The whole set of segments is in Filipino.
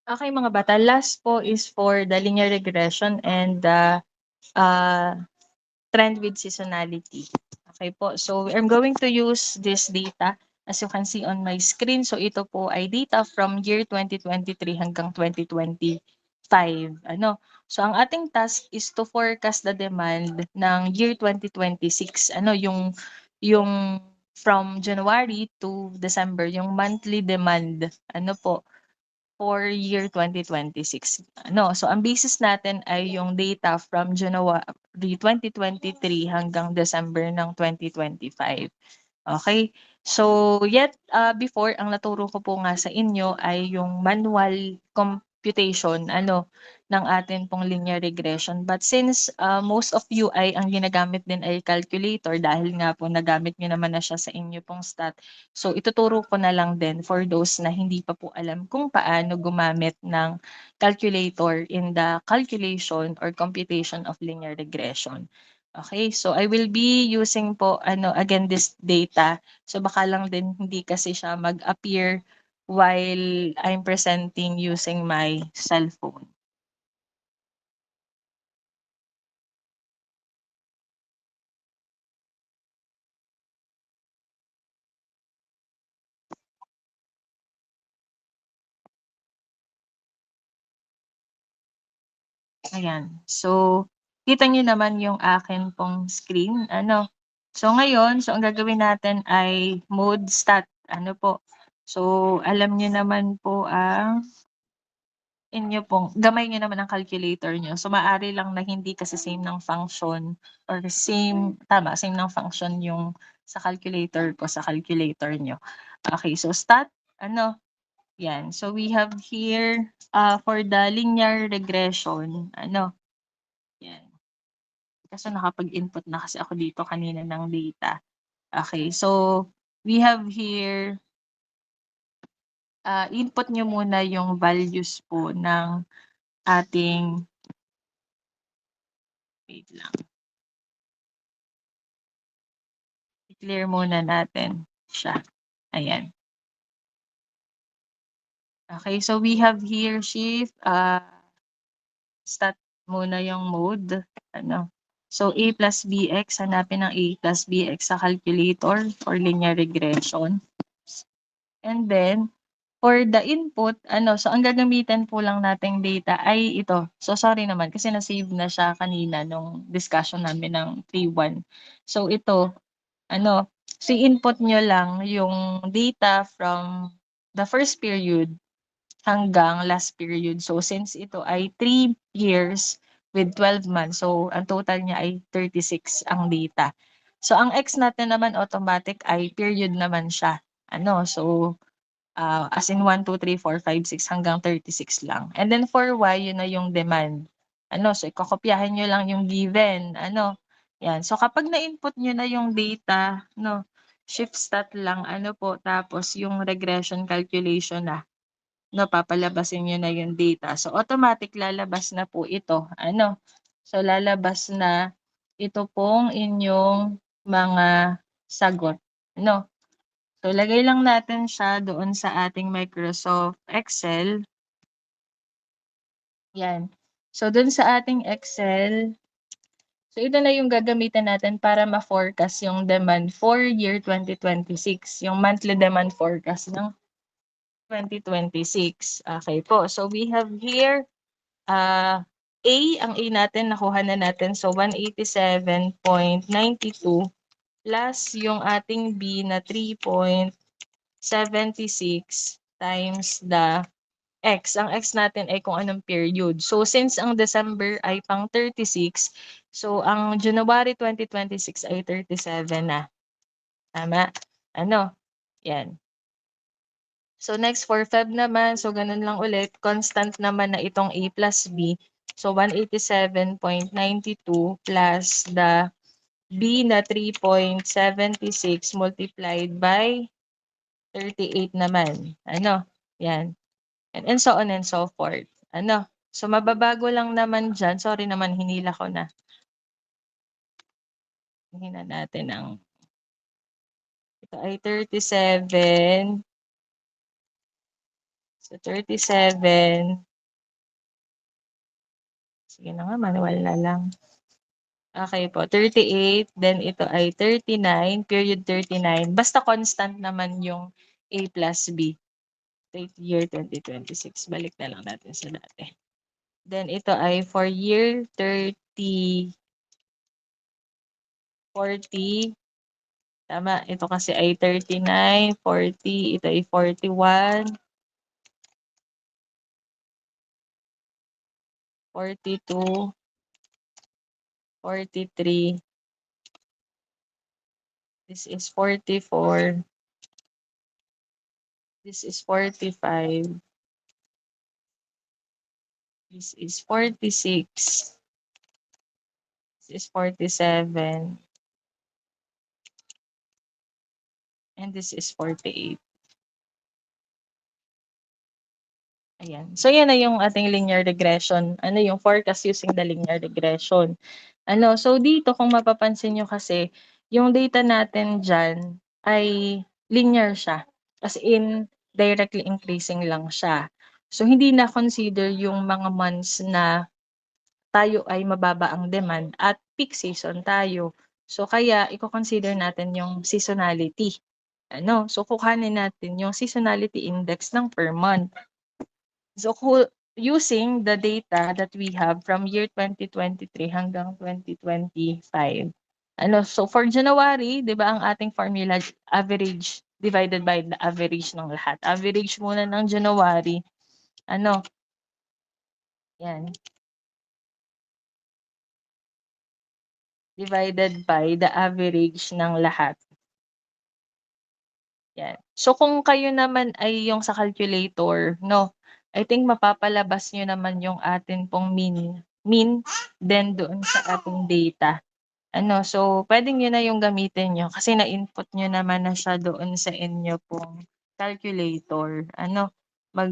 Okay mga bata, last po is for the linear regression and the trend with seasonality. Okay po, so I'm going to use this data as you can see on my screen. So ito po ay data from year 2023 hanggang 2025. So ang ating task is to forecast the demand ng year 2026. Yung from January to December, yung monthly demand. For year 2026. So ang basis natin ay yung data from January 2023 hanggang December ng 2025. Okay? So before ang naturo ko po nga sa inyo ay yung manual computation ng atin pong linear regression. But since most of you ay ang ginagamit din ay calculator dahil nga po nagamit niyo naman na siya sa inyo pong stat. So ituturo ko na lang din for those na hindi pa po alam kung paano gumamit ng calculator in the calculation or computation of linear regression. Okay, so I will be using po again this data. So baka lang din hindi kasi siya mag-appear while I'm presenting using my cellphone. Ayan. So kita niyo naman yung akin pong screen. So ngayon, so ang gagawin natin ay mode stat. So alam niyo naman po ang gamay niyo naman ang calculator niyo. So maaari lang na hindi kasi same ng function or same ng function yung sa calculator ko sa calculator niyo. Okay, so stat, yan. So we have here for the linear regression, yan. Kasi nakapag-input na kasi ako dito kanina ng data. Okay, so we have here, input nyo muna yung values po ng ating, wait lang, i-clear muna natin siya. Ayan. Okay, so we have here shift, stat muna yung mode. So a plus bx, hanapin ang a plus bx sa calculator for linear regression. And then, for the input, so ang gagamitan po lang nating data ay ito. So sorry naman kasi na-save na siya kanina nung discussion namin ng 3.1. So ito, input nyo lang yung data from the first period hanggang last period. So since ito ay 3 years with 12 months, so ang total niya ay 36 ang data. So ang X natin naman automatic ay period naman siya. As in 1, 2, 3, 4, 5, 6 hanggang 36 lang. And then for Y, yun na yung demand. So ikokopyahin nyo lang yung given. Yan. So kapag na-input nyo na yung data, shift stat lang, tapos yung regression calculation na, papalabasin nyo na yung data. So automatic lalabas na po ito. So lalabas na ito pong inyong mga sagot. So lagay lang natin siya doon sa ating Microsoft Excel. Yan. So doon sa ating Excel, so ito na yung gagamitin natin para ma-forecast yung demand for year 2026, yung monthly demand forecast ng 2026. Okay po. So we have here ang A natin nakuha na natin, so 187.92 plus yung ating B na 3.76 times the X. Ang X natin ay kung anong period. So since ang December ay pang 36, so ang January 2026 ay 37 na. Tama? Yan. So next for Feb naman, so ganun lang ulit, constant naman na itong A plus B. So 187.92 plus the B na 3.76 multiplied by 38 naman. Yan. And so on and so forth. So mababago lang naman dyan. Sorry naman, hinila ko na. Hina natin ang, ito ay 37 So 37. Sige na nga, manual na lang. Okay po, 38, then ito ay 39, period 39. Basta constant naman yung A plus B. Year 2026. Balik na lang natin sa dati. Then ito ay for year 30, 40. Tama, ito kasi ay 39, 40, ito ay 41, 42, 43. This is 44. This is 45. This is 46. This is 47. And this is 48. Ayan. So, yan na yung ating linear regression. Ano yung forecast using the linear regression. So dito kung mapapansin nyo kasi, yung data natin dyan ay linear siya. As in, directly increasing lang siya. So hindi na consider yung mga months na tayo ay mababa ang demand at peak season tayo. So kaya i-consider natin yung seasonality. So kukuhanin natin yung seasonality index ng per month. So using the data that we have from year 2023 hanggang 2025. So for January, 'di ba ang ating formula average divided by the average ng lahat. Average muna ng January. Yan. Divided by the average ng lahat. Yan. So kung kayo naman ay yung sa calculator, I think mapapalabas nyo naman yung atin pong mean then doon sa ating data. So pwedeng yun na yung gamitin nyo kasi na-input nyo naman na siya doon sa inyo pong calculator. Mag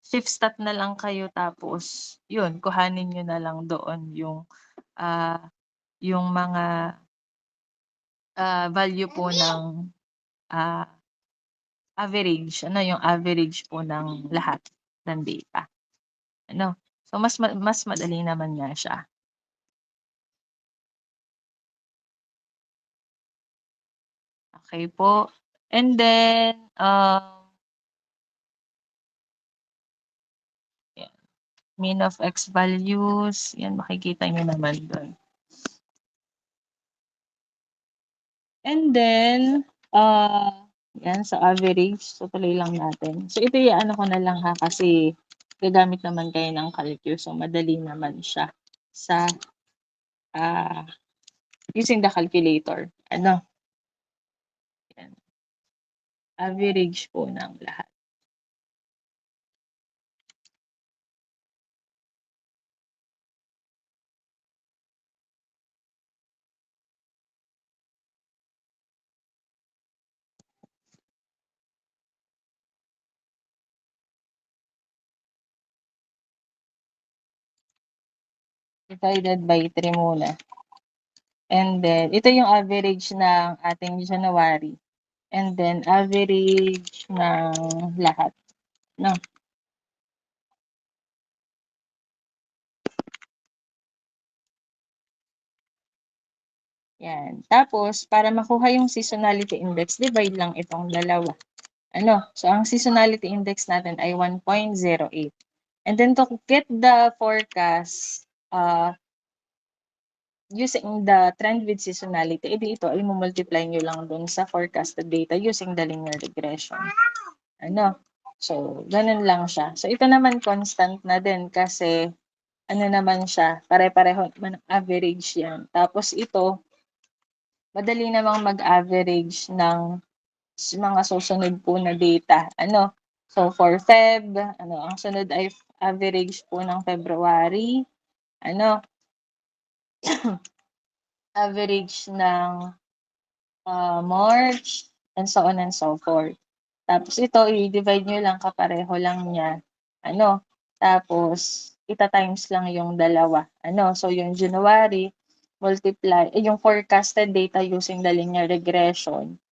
shift stat na lang kayo tapos yun, kuhanin nyo na lang doon yung mga value po ng average, yung average po ng lahat ng data. So mas madali naman nga siya. Okay po. And then mean of x values, yan makikita niyo naman doon. And then yan sa average, so tuloy lang natin. So ito yung ko na lang ha kasi gagamit naman kayo ng calculus, so madali naman siya sa using the calculator. Yan. Average po ng lahat. Divided by 3 muna. And then, ito yung average ng ating January. And then, average ng lahat. Yan. Tapos, para makuha yung seasonality index, divide lang itong dalawa. So, ang seasonality index natin ay 1.08. And then, to get the forecast, using the trend with seasonality, ito ay multiply nyo lang dun sa forecasted data using the linear regression. So, ganun lang siya. So, ito naman constant na din kasi naman siya, pare-pareho naman ang average yan. Tapos ito, madali namang mag-average ng mga susunod po na data. So, for Feb, ang sunod ay average po ng February. Average ng March, and so on and so forth. Tapos ito, i-divide nyo lang, kapareho lang niya. Tapos, ita-times lang yung dalawa. So yung January, multiply, yung forecasted data using the linear regression,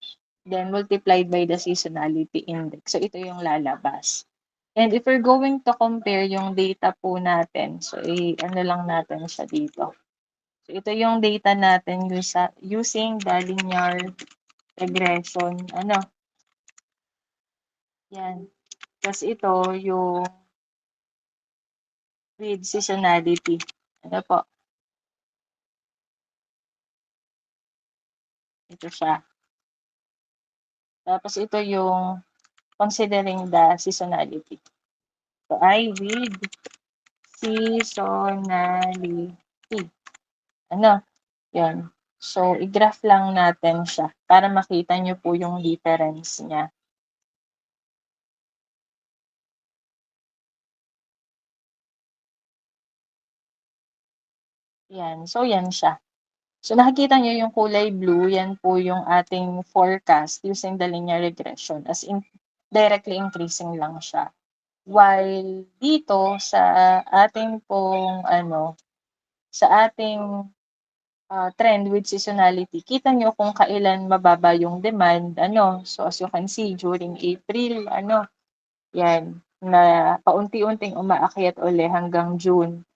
then multiplied by the seasonality index. So ito yung lalabas. And if we're going to compare yung data po natin, so ano lang natin siya dito. So ito yung data natin using the linear regression. Ano? Yan. Tapos ito yung with seasonality. Ano po? Ito siya. Tapos ito yung considering the seasonality. So I with seasonality. Ano? Yan. So, i-graph lang natin siya para makita nyo po yung difference niya. Yan. So, yan siya. So, nakikita nyo yung kulay blue, yan po yung ating forecast using the linear regression. As in, directly increasing lang siya. While dito sa ating pong sa ating trend with seasonality, kita nyo kung kailan mababa yung demand, So, as you can see, during April, yan, na paunti-unting umaakyat uli hanggang June.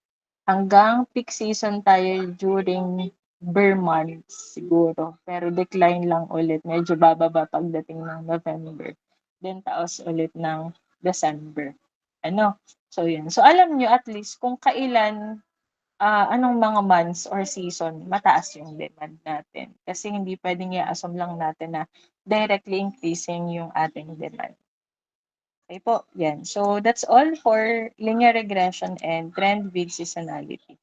Hanggang peak season tayo during Burr months siguro. Pero decline lang ulit. Medyo bababa pagdating ng November. Then taos ulit ng December. So, yun. So, alam nyo at least kung kailan anong mga months or season mataas yung demand natin. Kasi hindi pwedeng i-assume lang natin na directly increasing yung ating demand. Okay po, yan. So that's all for linear regression and trend with seasonality.